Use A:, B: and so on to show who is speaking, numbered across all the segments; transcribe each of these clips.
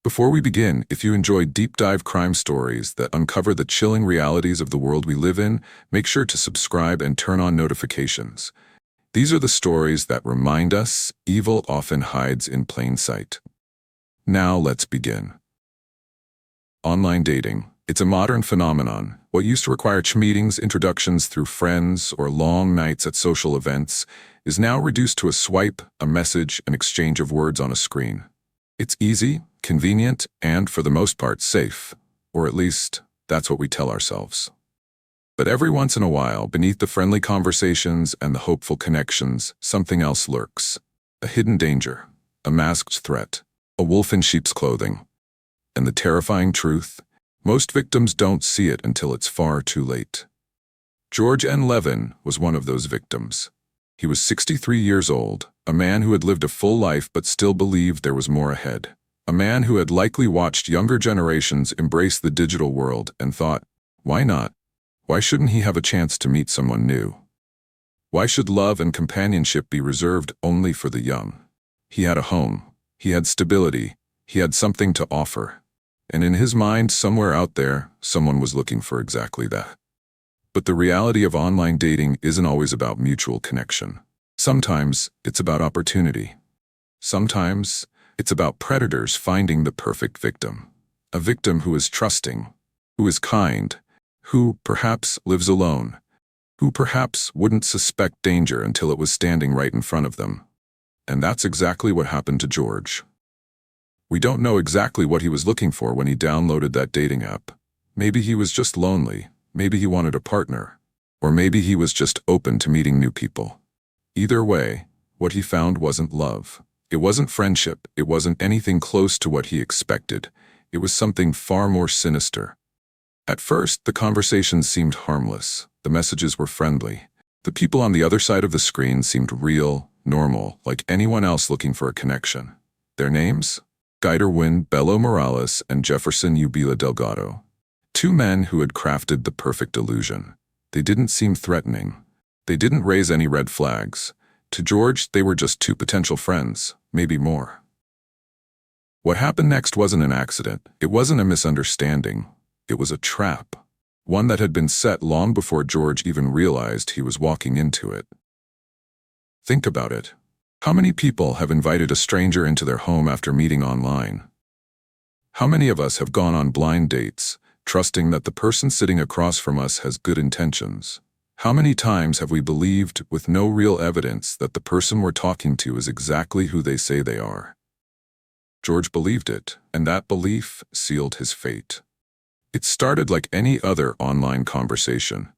A: Before we begin, if you enjoy deep-dive crime stories that uncover the chilling realities of the world we live in, make sure to subscribe and turn on notifications. These are the stories that remind us evil often hides in plain sight. Now let's begin. Online dating. It's a modern phenomenon. What used to require meetings, introductions through friends, or long nights at social events is now reduced to a swipe, a message, an exchange of words on a screen. It's easy, convenient, and for the most part safe. Or at least, that's what we tell ourselves. But every once in a while, beneath the friendly conversations and the hopeful connections, something else lurks. A hidden danger, a masked threat, a wolf in sheep's clothing. And the terrifying truth? Most victims don't see it until it's far too late. George Levin was one of those victims. He was 63 years old, a man who had lived a full life but still believed there was more ahead. A man who had likely watched younger generations embrace the digital world and thought, why not? Why shouldn't he have a chance to meet someone new? Why should love and companionship be reserved only for the young? He had a home. He had stability. He had something to offer. And in his mind, somewhere out there, someone was looking for exactly that. But the reality of online dating isn't always about mutual connection. Sometimes it's about opportunity. Sometimes it's about predators finding the perfect victim. A victim who is trusting, who is kind, who perhaps lives alone, who perhaps wouldn't suspect danger until it was standing right in front of them. And that's exactly what happened to George. We don't know exactly what he was looking for when he downloaded that dating app. Maybe he was just lonely. Maybe he wanted a partner. Or maybe he was just open to meeting new people. Either way, what he found wasn't love. It wasn't friendship. It wasn't anything close to what he expected. It was something far more sinister. At first, the conversations seemed harmless. The messages were friendly. The people on the other side of the screen seemed real, normal, like anyone else looking for a connection. Their names? Geiderwuin, Bello and Jefferson Ubilla-Delgado. Two men who had crafted the perfect illusion. They didn't seem threatening. They didn't raise any red flags. To George, they were just two potential friends, maybe more. What happened next wasn't an accident. It wasn't a misunderstanding. It was a trap. One that had been set long before George even realized he was walking into it. Think about it. How many people have invited a stranger into their home after meeting online? How many of us have gone on blind dates, trusting that the person sitting across from us has good intentions? How many times have we believed, with no real evidence, that the person we're talking to is exactly who they say they are? George believed it, and that belief sealed his fate. It started like any other online conversation.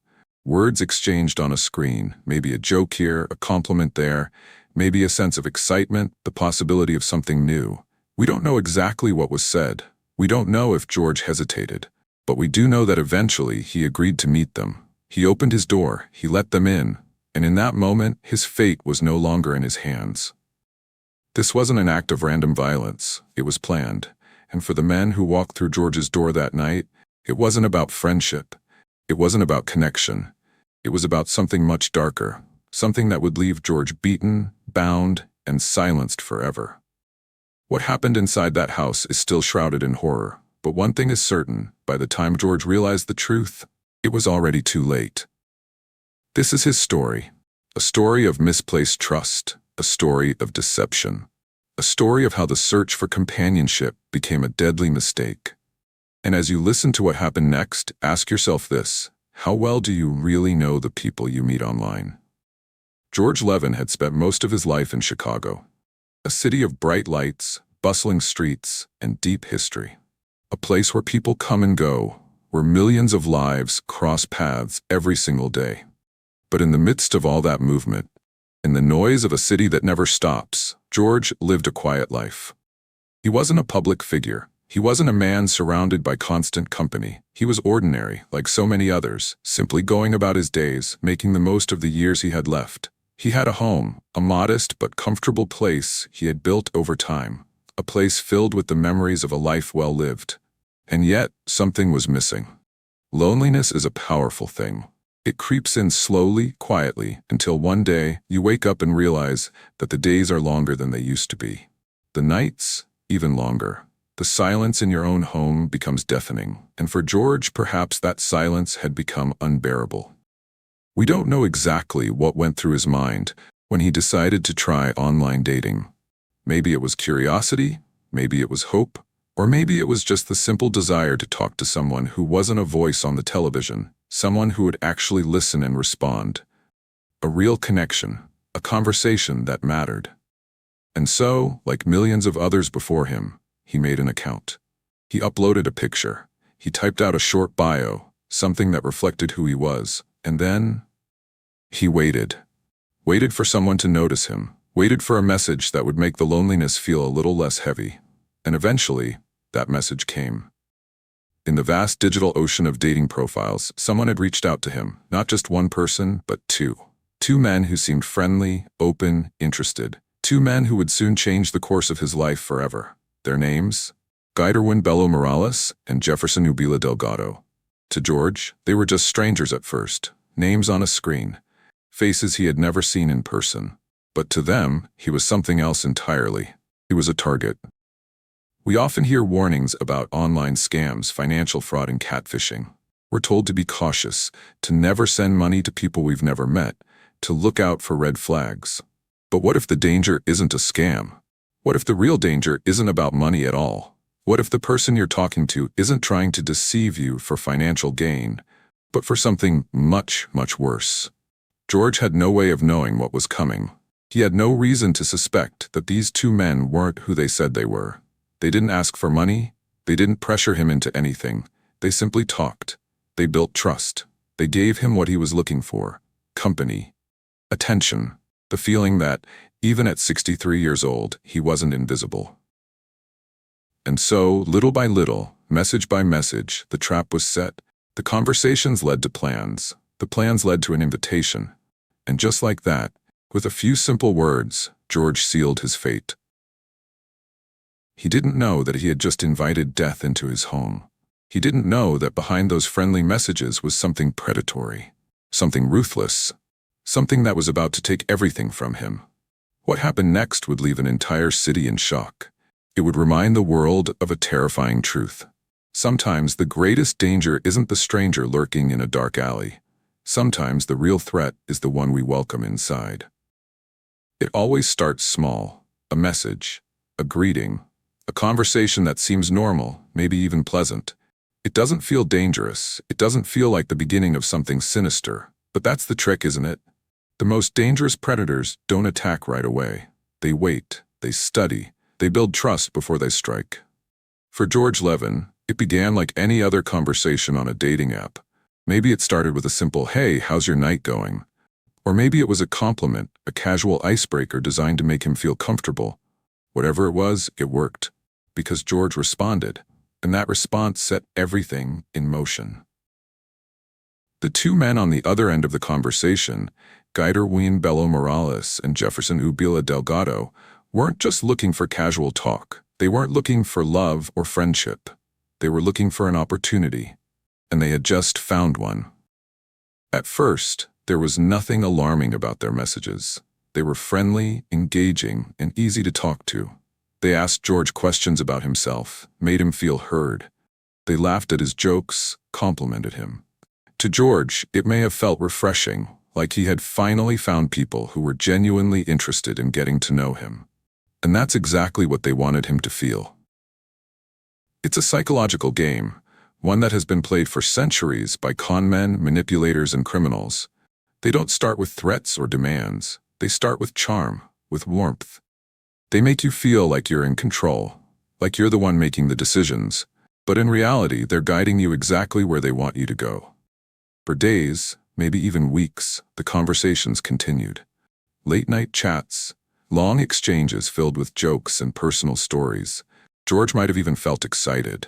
A: Words exchanged on a screen, maybe a joke here, a compliment there, maybe a sense of excitement, the possibility of something new. We don't know exactly what was said. We don't know if George hesitated. But we do know that eventually he agreed to meet them. He opened his door, he let them in, and in that moment, his fate was no longer in his hands. This wasn't an act of random violence. It was planned. And for the men who walked through George's door that night, it wasn't about friendship. It wasn't about connection. It was about something much darker. Something that would leave George beaten, bound, and silenced forever. What happened inside that house is still shrouded in horror, but one thing is certain: by the time George realized the truth, it was already too late. This is his story. A story of misplaced trust, a story of deception, a story of how the search for companionship became a deadly mistake. And as you listen to what happened next, ask yourself this: how well do you really know the people you meet online? George Levin had spent most of his life in Chicago, a city of bright lights, bustling streets, and deep history. A place where people come and go, where millions of lives cross paths every single day. But in the midst of all that movement, in the noise of a city that never stops, George lived a quiet life. He wasn't a public figure. He wasn't a man surrounded by constant company. He was ordinary, like so many others, simply going about his days, making the most of the years he had left. He had a home, a modest but comfortable place he had built over time, a place filled with the memories of a life well lived. And yet, something was missing. Loneliness is a powerful thing. It creeps in slowly, quietly, until one day you wake up and realize that the days are longer than they used to be. The nights, even longer. The silence in your own home becomes deafening, and for George, perhaps that silence had become unbearable. We don't know exactly what went through his mind when he decided to try online dating. Maybe it was curiosity, maybe it was hope, or maybe it was just the simple desire to talk to someone who wasn't a voice on the television, someone who would actually listen and respond. A real connection, a conversation that mattered. And so, like millions of others before him, he made an account. He uploaded a picture. He typed out a short bio, something that reflected who he was, and then he waited. Waited for someone to notice him, waited for a message that would make the loneliness feel a little less heavy. And eventually, that message came. In the vast digital ocean of dating profiles, someone had reached out to him, not just one person, but two. Two men who seemed friendly, open, interested. Two men who would soon change the course of his life forever. Their names? Geiderwuin Bello and Jefferson Ubilla-Delgado. To George, they were just strangers at first, names on a screen, faces he had never seen in person. But to them, he was something else entirely. He was a target. We often hear warnings about online scams, financial fraud, and catfishing. We're told to be cautious, to never send money to people we've never met, to look out for red flags. But what if the danger isn't a scam? What if the real danger isn't about money at all? What if the person you're talking to isn't trying to deceive you for financial gain, but for something much, much worse? George had no way of knowing what was coming. He had no reason to suspect that these two men weren't who they said they were. They didn't ask for money. They didn't pressure him into anything. They simply talked. They built trust. They gave him what he was looking for: company, attention, the feeling that, even at 63 years old, he wasn't invisible. And so, little by little, message by message, the trap was set. The conversations led to plans. The plans led to an invitation. And just like that, with a few simple words, George sealed his fate. He didn't know that he had just invited death into his home. He didn't know that behind those friendly messages was something predatory, something ruthless, something that was about to take everything from him. What happened next would leave an entire city in shock. It would remind the world of a terrifying truth. Sometimes the greatest danger isn't the stranger lurking in a dark alley. Sometimes the real threat is the one we welcome inside. It always starts small: a message, a greeting, a conversation that seems normal, maybe even pleasant. It doesn't feel dangerous. It doesn't feel like the beginning of something sinister. But that's the trick, isn't it? The most dangerous predators don't attack right away. They wait, they study, they build trust before they strike. For George Levin, it began like any other conversation on a dating app. Maybe it started with a simple, "Hey, how's your night going?" Or maybe it was a compliment, a casual icebreaker designed to make him feel comfortable. Whatever it was, it worked. Because George responded, and that response set everything in motion. The two men on the other end of the conversation, Geiderwuin Bello and Jefferson Ubilla-Delgado, weren't just looking for casual talk. They weren't looking for love or friendship. They were looking for an opportunity, and they had just found one. At first, there was nothing alarming about their messages. They were friendly, engaging, and easy to talk to. They asked George questions about himself, made him feel heard. They laughed at his jokes, complimented him. To George, it may have felt refreshing, like he had finally found people who were genuinely interested in getting to know him. And that's exactly what they wanted him to feel. It's a psychological game, one that has been played for centuries by con men, manipulators, and criminals. They don't start with threats or demands. They start with charm, with warmth. They make you feel like you're in control, like you're the one making the decisions, but in reality, they're guiding you exactly where they want you to go. For days, maybe even weeks, the conversations continued. Late-night chats, long exchanges filled with jokes and personal stories. George might have even felt excited,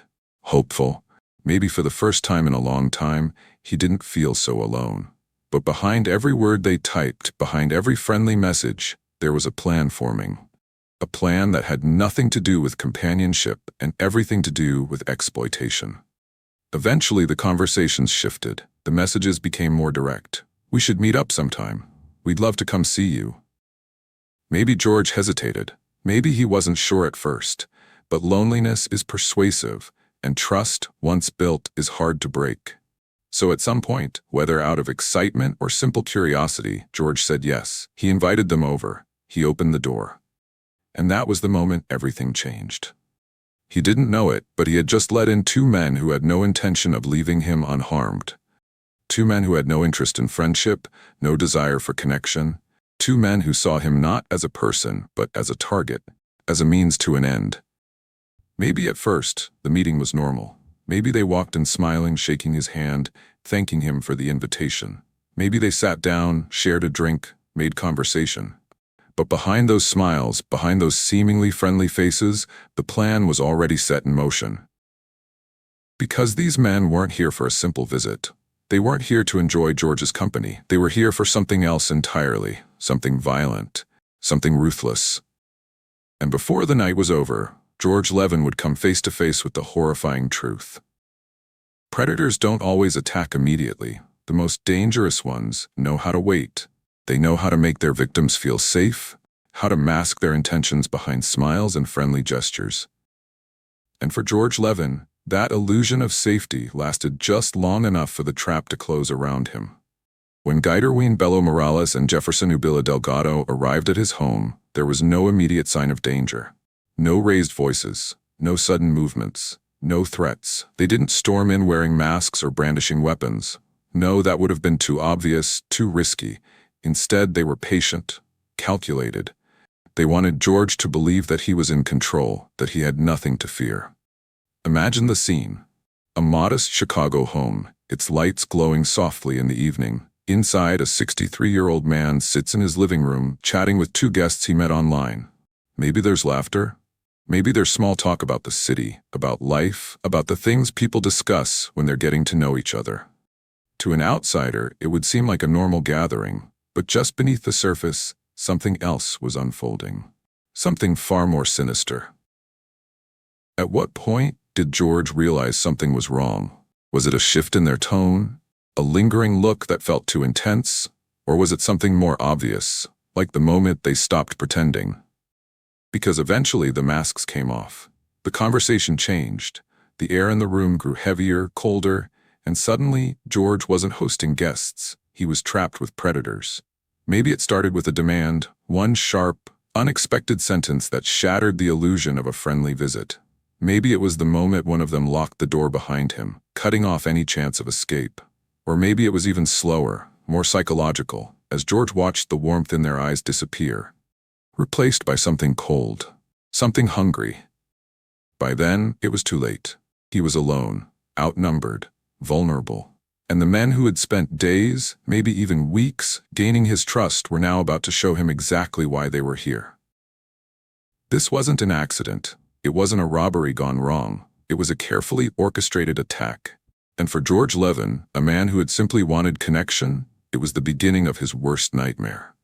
A: hopeful. Maybe for the first time in a long time, he didn't feel so alone. But behind every word they typed, behind every friendly message, there was a plan forming. A plan that had nothing to do with companionship and everything to do with exploitation. Eventually, the conversations shifted. The messages became more direct. "We should meet up sometime. We'd love to come see you." Maybe George hesitated. Maybe he wasn't sure at first. But loneliness is persuasive, and trust, once built, is hard to break. So at some point, whether out of excitement or simple curiosity, George said yes. He invited them over. He opened the door. And that was the moment everything changed. He didn't know it, but he had just let in two men who had no intention of leaving him unharmed. Two men who had no interest in friendship, no desire for connection. Two men who saw him not as a person, but as a target, as a means to an end. Maybe at first, the meeting was normal. Maybe they walked in smiling, shaking his hand, thanking him for the invitation. Maybe they sat down, shared a drink, made conversation. But behind those smiles, behind those seemingly friendly faces, the plan was already set in motion. Because these men weren't here for a simple visit. They weren't here to enjoy George's company. They were here for something else entirely, something violent, something ruthless. And before the night was over, George Levin would come face to face with the horrifying truth. Predators don't always attack immediately. The most dangerous ones know how to wait. They know how to make their victims feel safe, how to mask their intentions behind smiles and friendly gestures. And for George Levin, that illusion of safety lasted just long enough for the trap to close around him. When Geiderwuin, Bello and Jefferson Ubilla-Delgado arrived at his home, there was no immediate sign of danger. No raised voices, no sudden movements, no threats. They didn't storm in wearing masks or brandishing weapons. No, that would have been too obvious, too risky. Instead, they were patient, calculated. They wanted George to believe that he was in control, that he had nothing to fear. Imagine the scene. A modest Chicago home, its lights glowing softly in the evening. Inside, a 63-year-old man sits in his living room, chatting with two guests he met online. Maybe there's laughter. Maybe there's small talk about the city, about life, about the things people discuss when they're getting to know each other. To an outsider, it would seem like a normal gathering, but just beneath the surface, something else was unfolding. Something far more sinister. At what point did George realize something was wrong? Was it a shift in their tone? A lingering look that felt too intense? Or was it something more obvious, like the moment they stopped pretending? Because eventually the masks came off. The conversation changed. The air in the room grew heavier, colder, and suddenly George wasn't hosting guests. He was trapped with predators. Maybe it started with a demand, one sharp, unexpected sentence that shattered the illusion of a friendly visit. Maybe it was the moment one of them locked the door behind him, cutting off any chance of escape. Or maybe it was even slower, more psychological, as George watched the warmth in their eyes disappear, replaced by something cold, something hungry. By then, it was too late. He was alone, outnumbered, vulnerable. And the men who had spent days, maybe even weeks, gaining his trust were now about to show him exactly why they were here. This wasn't an accident. It wasn't a robbery gone wrong. It was a carefully orchestrated attack. And for George Levin, a man who had simply wanted connection, it was the beginning of his worst nightmare.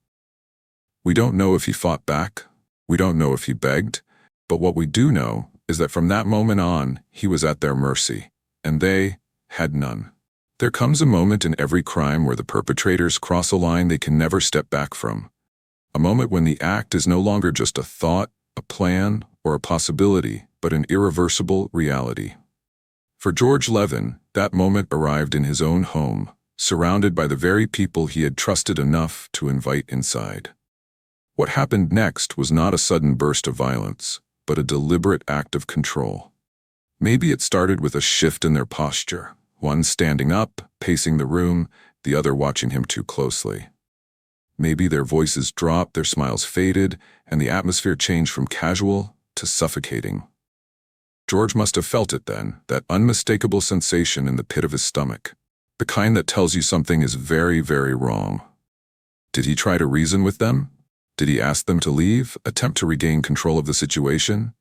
A: We don't know if he fought back. We don't know if he begged. But what we do know is that from that moment on, he was at their mercy, and they had none. There comes a moment in every crime where the perpetrators cross a line they can never step back from. A moment when the act is no longer just a thought, a plan, or a possibility, but an irreversible reality. For George Levin, that moment arrived in his own home, surrounded by the very people he had trusted enough to invite inside. What happened next was not a sudden burst of violence, but a deliberate act of control. Maybe it started with a shift in their posture, one standing up, pacing the room, the other watching him too closely. Maybe their voices dropped, their smiles faded, and the atmosphere changed from casual to suffocating. George must have felt it then, that unmistakable sensation in the pit of his stomach, the kind that tells you something is very, very wrong. Did he try to reason with them? Did he ask them to leave, attempt to regain control of the situation?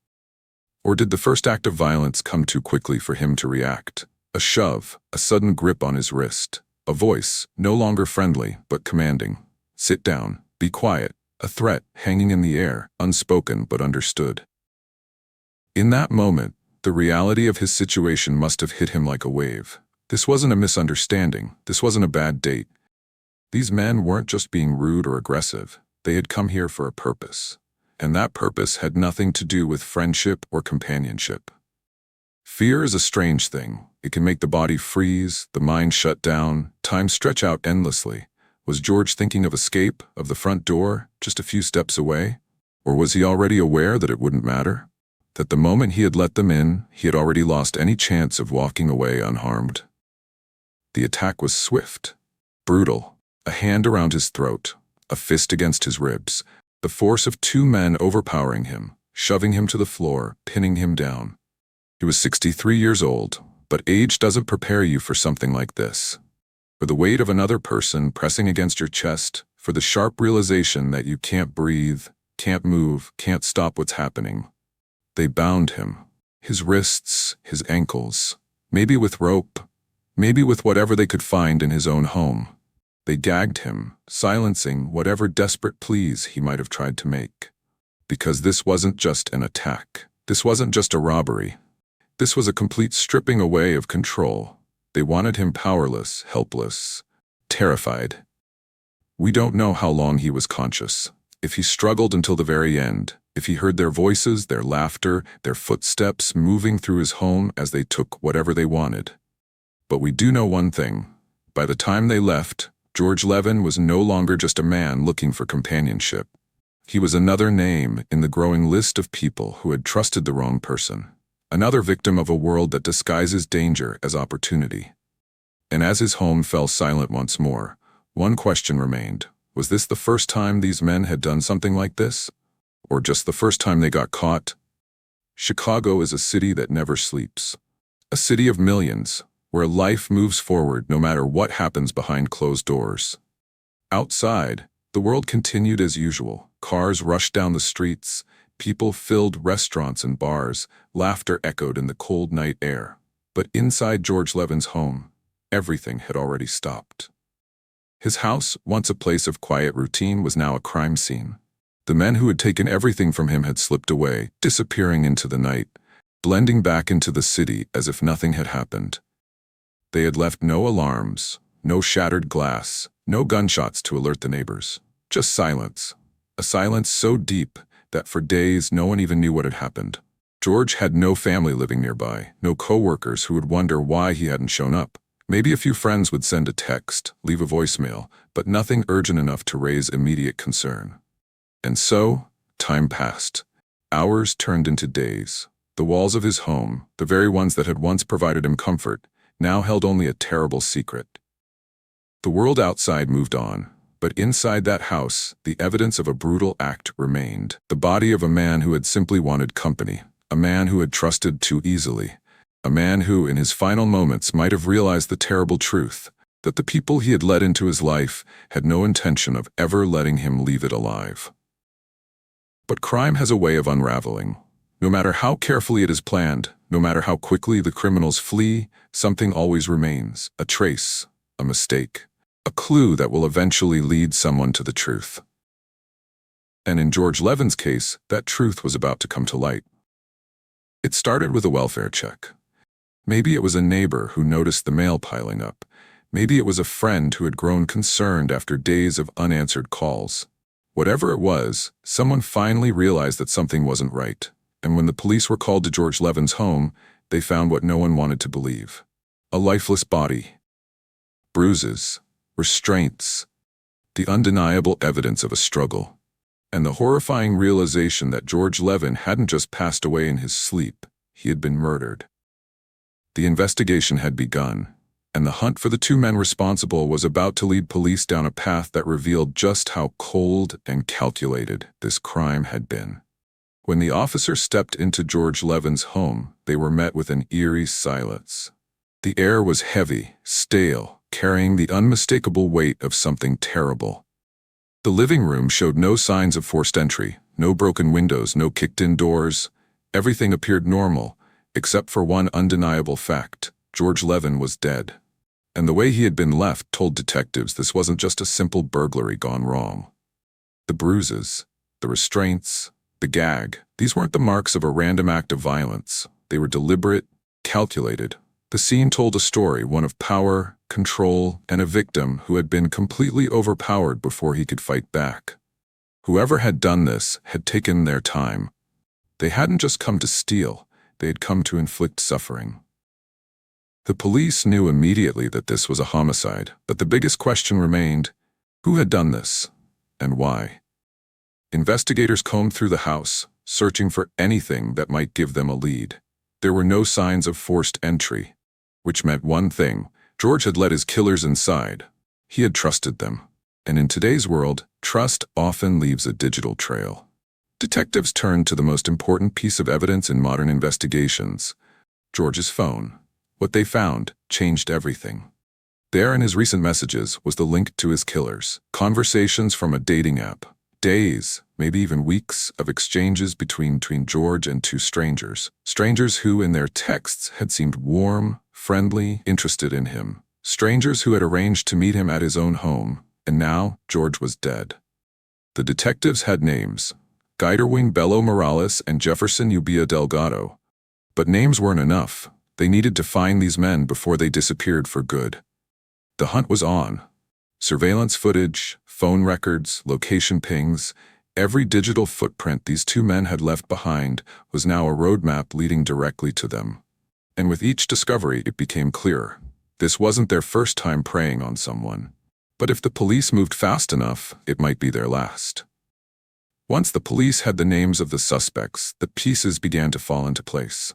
A: Or did the first act of violence come too quickly for him to react? A shove, a sudden grip on his wrist, a voice, no longer friendly, but commanding. Sit down, be quiet, a threat hanging in the air, unspoken but understood. In that moment, the reality of his situation must have hit him like a wave. This wasn't a misunderstanding. This wasn't a bad date. These men weren't just being rude or aggressive. They had come here for a purpose. and that purpose had nothing to do with friendship or companionship. Fear is a strange thing. It can make the body freeze, the mind shut down, time stretch out endlessly. Was George thinking of escape, of the front door, just a few steps away? Or was he already aware that it wouldn't matter? That the moment he had let them in, he had already lost any chance of walking away unharmed? The attack was swift, brutal, a hand around his throat, a fist against his ribs, the force of two men overpowering him, shoving him to the floor, pinning him down. He was 63 years old, but age doesn't prepare you for something like this. For the weight of another person pressing against your chest, for the sharp realization that you can't breathe, can't move, can't stop what's happening. They bound him, his wrists, his ankles, maybe with rope, maybe with whatever they could find in his own home. They gagged him, silencing whatever desperate pleas he might have tried to make. Because this wasn't just an attack. This wasn't just a robbery. This was a complete stripping away of control. They wanted him powerless, helpless, terrified. We don't know how long he was conscious. If he struggled until the very end, if he heard their voices, their laughter, their footsteps moving through his home as they took whatever they wanted. But we do know one thing. By the time they left, George Levin was no longer just a man looking for companionship. He was another name in the growing list of people who had trusted the wrong person. Another victim of a world that disguises danger as opportunity. And as his home fell silent once more, one question remained. Was this the first time these men had done something like this? Or just the first time they got caught? Chicago is a city that never sleeps. A city of millions, where life moves forward no matter what happens behind closed doors. Outside, the world continued as usual. Cars rushed down the streets, people filled restaurants and bars, laughter echoed in the cold night air. But inside George Levin's home, everything had already stopped. His house, once a place of quiet routine, was now a crime scene. The men who had taken everything from him had slipped away, disappearing into the night, blending back into the city as if nothing had happened. They had left no alarms, no shattered glass, no gunshots to alert the neighbors. Just silence. A silence so deep that for days no one even knew what had happened. George had no family living nearby, no co-workers who would wonder why he hadn't shown up. Maybe a few friends would send a text, leave a voicemail, but nothing urgent enough to raise immediate concern. And so, time passed. Hours turned into days. The walls of his home, the very ones that had once provided him comfort, now held only a terrible secret. The world outside moved on, but inside that house, the evidence of a brutal act remained. The body of a man who had simply wanted company, a man who had trusted too easily, a man who, in his final moments, might have realized the terrible truth, that the people he had let into his life had no intention of ever letting him leave it alive. But crime has a way of unraveling. No matter how carefully it is planned, no matter how quickly the criminals flee, something always remains, a trace, a mistake, a clue that will eventually lead someone to the truth. And in George Levin's case, that truth was about to come to light. It started with a welfare check. Maybe it was a neighbor who noticed the mail piling up. Maybe it was a friend who had grown concerned after days of unanswered calls. Whatever it was, someone finally realized that something wasn't right. And when the police were called to George Levin's home, they found what no one wanted to believe. A lifeless body. Bruises. Restraints. The undeniable evidence of a struggle. And the horrifying realization that George Levin hadn't just passed away in his sleep, he had been murdered. The investigation had begun, and the hunt for the two men responsible was about to lead police down a path that revealed just how cold and calculated this crime had been. When the officers stepped into George Levin's home, they were met with an eerie silence. The air was heavy, stale, carrying the unmistakable weight of something terrible. The living room showed no signs of forced entry, no broken windows, no kicked-in doors. Everything appeared normal, except for one undeniable fact: George Levin was dead. And the way he had been left told detectives this wasn't just a simple burglary gone wrong. The bruises, the restraints, the gag, these weren't the marks of a random act of violence. They were deliberate, calculated. The scene told a story, one of power, control, and a victim who had been completely overpowered before he could fight back. Whoever had done this had taken their time. They hadn't just come to steal, they had come to inflict suffering. The police knew immediately that this was a homicide, but the biggest question remained, who had done this, and why? Investigators combed through the house, searching for anything that might give them a lead. There were no signs of forced entry, which meant one thing: George had let his killers inside. He had trusted them. And in today's world, trust often leaves a digital trail. Detectives turned to the most important piece of evidence in modern investigations: George's phone. What they found changed everything. There in his recent messages was the link to his killers. Conversations from a dating app. Days, maybe even weeks, of exchanges between George and two strangers. Strangers who, in their texts, had seemed warm, friendly, interested in him. Strangers who had arranged to meet him at his own home. And now, George was dead. The detectives had names: Geiderwuin, Bello Morales, and Jefferson Ubilla-Delgado. But names weren't enough. They needed to find these men before they disappeared for good. The hunt was on. Surveillance footage, phone records, location pings, every digital footprint these two men had left behind was now a roadmap leading directly to them. And with each discovery, it became clearer. This wasn't their first time preying on someone. But if the police moved fast enough, it might be their last. Once the police had the names of the suspects, the pieces began to fall into place.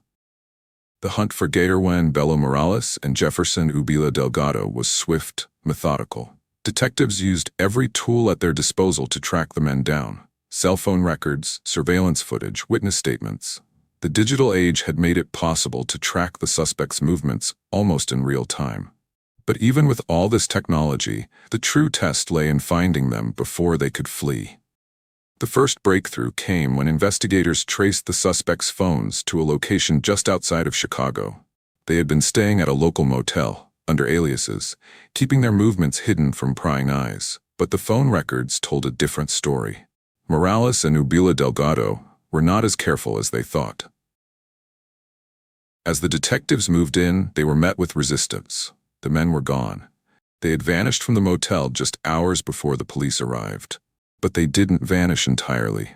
A: The hunt for Geiderwuin, Bello Morales, and Jefferson Ubilla-Delgado was swift, methodical. Detectives used every tool at their disposal to track the men down: cell phone records, surveillance footage, witness statements. The digital age had made it possible to track the suspects' movements almost in real time. But even with all this technology, the true test lay in finding them before they could flee. The first breakthrough came when investigators traced the suspects' phones to a location just outside of Chicago. They had been staying at a local motel, under aliases, keeping their movements hidden from prying eyes. But the phone records told a different story. Morales and Ubilla-Delgado were not as careful as they thought. As the detectives moved in, they were met with resistance. The men were gone. They had vanished from the motel just hours before the police arrived. But they didn't vanish entirely.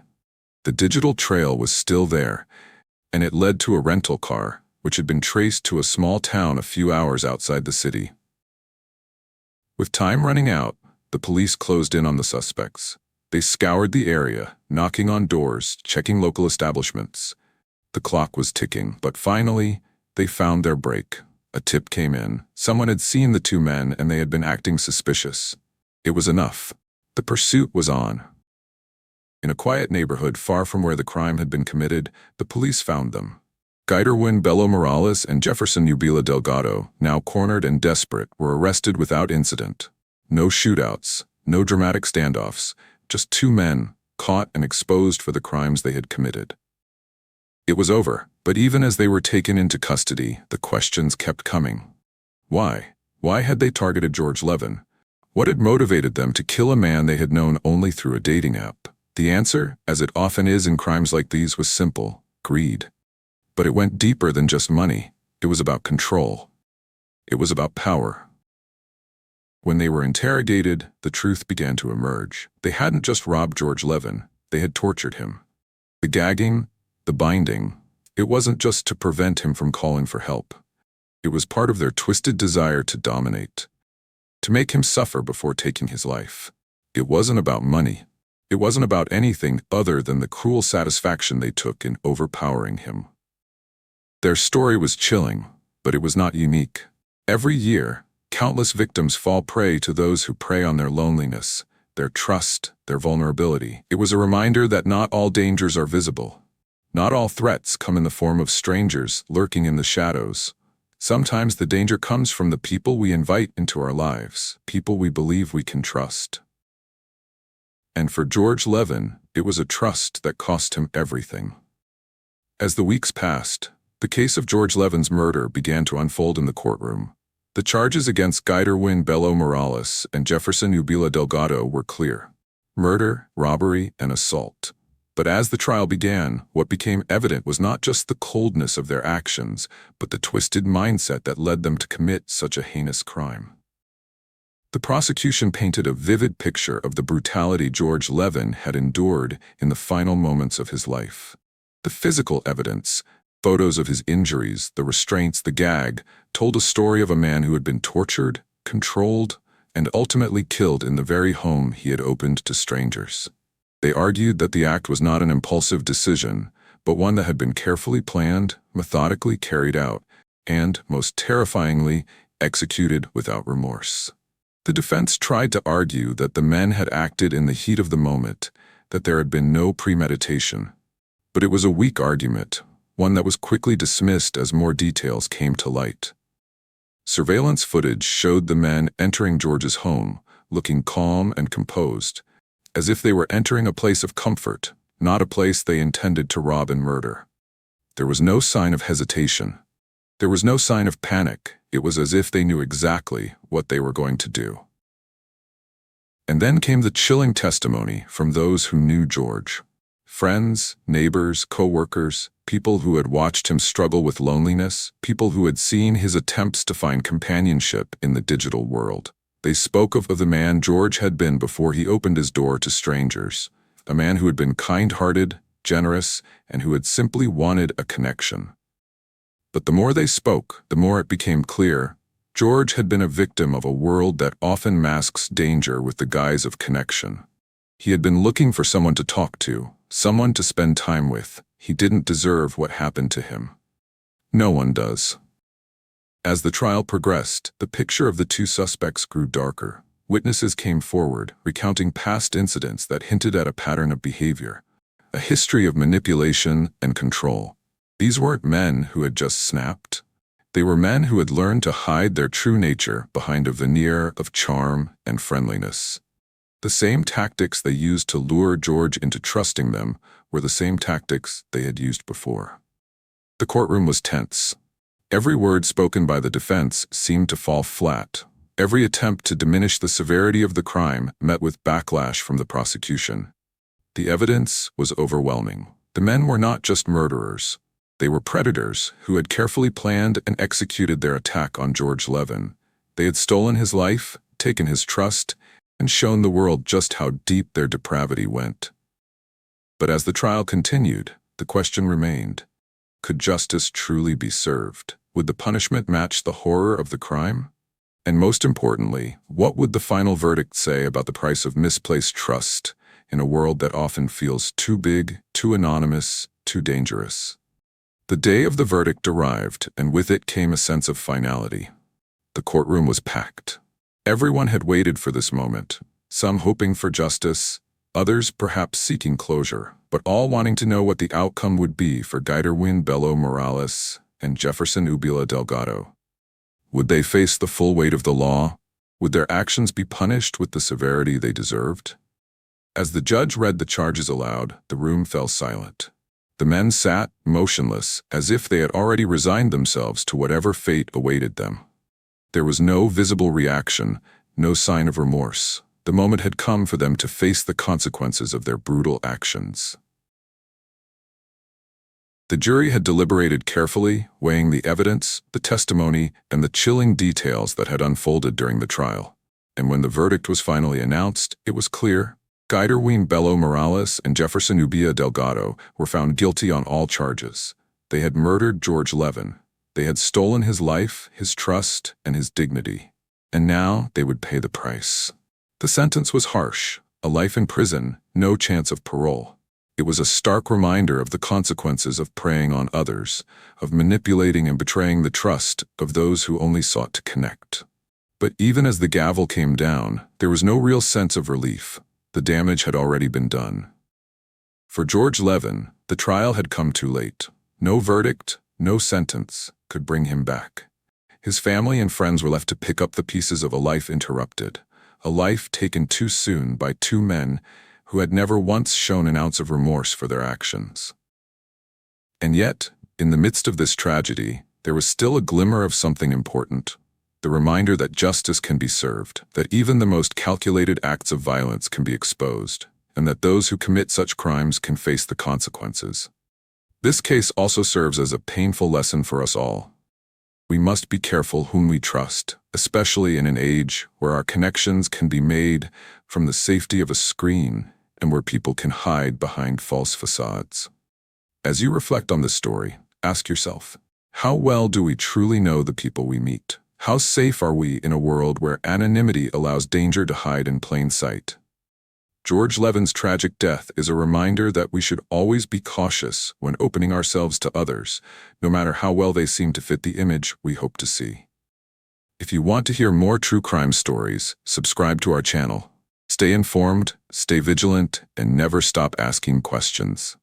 A: The digital trail was still there, and it led to a rental car, which had been traced to a small town a few hours outside the city. With time running out, the police closed in on the suspects. They scoured the area, knocking on doors, checking local establishments. The clock was ticking, but finally, they found their break. A tip came in. Someone had seen the two men and they had been acting suspicious. It was enough. The pursuit was on. In a quiet neighborhood far from where the crime had been committed, the police found them. Geiderwuin, Bello Morales, and Jefferson Ubilla-Delgado, now cornered and desperate, were arrested without incident. No shootouts, no dramatic standoffs, just two men, caught and exposed for the crimes they had committed. It was over, but even as they were taken into custody, the questions kept coming. Why? Why had they targeted George Levin? What had motivated them to kill a man they had known only through a dating app? The answer, as it often is in crimes like these, was simple: greed. But it went deeper than just money. It was about control. It was about power. When they were interrogated, the truth began to emerge. They hadn't just robbed George Levin, they had tortured him. The gagging, the binding, it wasn't just to prevent him from calling for help. It was part of their twisted desire to dominate, to make him suffer before taking his life. It wasn't about money. It wasn't about anything other than the cruel satisfaction they took in overpowering him. Their story was chilling, but it was not unique. Every year, countless victims fall prey to those who prey on their loneliness, their trust, their vulnerability. It was a reminder that not all dangers are visible. Not all threats come in the form of strangers lurking in the shadows. Sometimes the danger comes from the people we invite into our lives, people we believe we can trust. And for George Levin, it was a trust that cost him everything. As the weeks passed, the case of George Levin's murder began to unfold in the courtroom. The charges against Geiderwuin, Bello Morales, and Jefferson Ubilla-Delgado were clear: murder, robbery, and assault. But as the trial began, what became evident was not just the coldness of their actions, but the twisted mindset that led them to commit such a heinous crime. The prosecution painted a vivid picture of the brutality George Levin had endured in the final moments of his life. The physical evidence, photos of his injuries, the restraints, the gag, told a story of a man who had been tortured, controlled, and ultimately killed in the very home he had opened to strangers. They argued that the act was not an impulsive decision, but one that had been carefully planned, methodically carried out, and, most terrifyingly, executed without remorse. The defense tried to argue that the men had acted in the heat of the moment, that there had been no premeditation. But it was a weak argument, one that was quickly dismissed as more details came to light. Surveillance footage showed the men entering George's home, looking calm and composed, as if they were entering a place of comfort, not a place they intended to rob and murder. There was no sign of hesitation. There was no sign of panic. It was as if they knew exactly what they were going to do. And then came the chilling testimony from those who knew George. Friends, neighbors, co-workers, people who had watched him struggle with loneliness, people who had seen his attempts to find companionship in the digital world. They spoke of the man George had been before he opened his door to strangers, a man who had been kind-hearted, generous, and who had simply wanted a connection. But the more they spoke, the more it became clear, George had been a victim of a world that often masks danger with the guise of connection. He had been looking for someone to talk to, someone to spend time with. He didn't deserve what happened to him. No one does. As the trial progressed, the picture of the two suspects grew darker. Witnesses came forward, recounting past incidents that hinted at a pattern of behavior, a history of manipulation and control. These weren't men who had just snapped. They were men who had learned to hide their true nature behind a veneer of charm and friendliness. The same tactics they used to lure George into trusting them were the same tactics they had used before. The courtroom was tense. Every word spoken by the defense seemed to fall flat. Every attempt to diminish the severity of the crime met with backlash from the prosecution. The evidence was overwhelming. The men were not just murderers. They were predators who had carefully planned and executed their attack on George Levin. They had stolen his life, taken his trust, and shown the world just how deep their depravity went. But as the trial continued, the question remained: could justice truly be served? Would the punishment match the horror of the crime? And most importantly, what would the final verdict say about the price of misplaced trust in a world that often feels too big, too anonymous, too dangerous? The day of the verdict arrived, and with it came a sense of finality. The courtroom was packed. Everyone had waited for this moment, some hoping for justice, others perhaps seeking closure, but all wanting to know what the outcome would be for Geiderwuin, Bello, Morales, and Jefferson, Ubilla-Delgado. Would they face the full weight of the law? Would their actions be punished with the severity they deserved? As the judge read the charges aloud, the room fell silent. The men sat, motionless, as if they had already resigned themselves to whatever fate awaited them. There was no visible reaction, no sign of remorse. The moment had come for them to face the consequences of their brutal actions. The jury had deliberated carefully, weighing the evidence, the testimony, and the chilling details that had unfolded during the trial. And when the verdict was finally announced, it was clear: Geiderwuin, Bello, Morales, and Jefferson, Ubilla-Delgado were found guilty on all charges. They had murdered George Levin. They had stolen his life, his trust, and his dignity. And now they would pay the price. The sentence was harsh: a life in prison, no chance of parole. It was a stark reminder of the consequences of preying on others, of manipulating and betraying the trust of those who only sought to connect. But even as the gavel came down, there was no real sense of relief. The damage had already been done. For George Levin, the trial had come too late. No verdict, no sentence could bring him back. His family and friends were left to pick up the pieces of a life interrupted, a life taken too soon by two men who had never once shown an ounce of remorse for their actions. And yet, in the midst of this tragedy, there was still a glimmer of something important. The reminder that justice can be served, that even the most calculated acts of violence can be exposed, and that those who commit such crimes can face the consequences. This case also serves as a painful lesson for us all. We must be careful whom we trust, especially in an age where our connections can be made from the safety of a screen and where people can hide behind false facades. As you reflect on this story, ask yourself, how well do we truly know the people we meet? How safe are we in a world where anonymity allows danger to hide in plain sight? George Levin's tragic death is a reminder that we should always be cautious when opening ourselves to others, no matter how well they seem to fit the image we hope to see. If you want to hear more true crime stories, subscribe to our channel. Stay informed, stay vigilant, and never stop asking questions.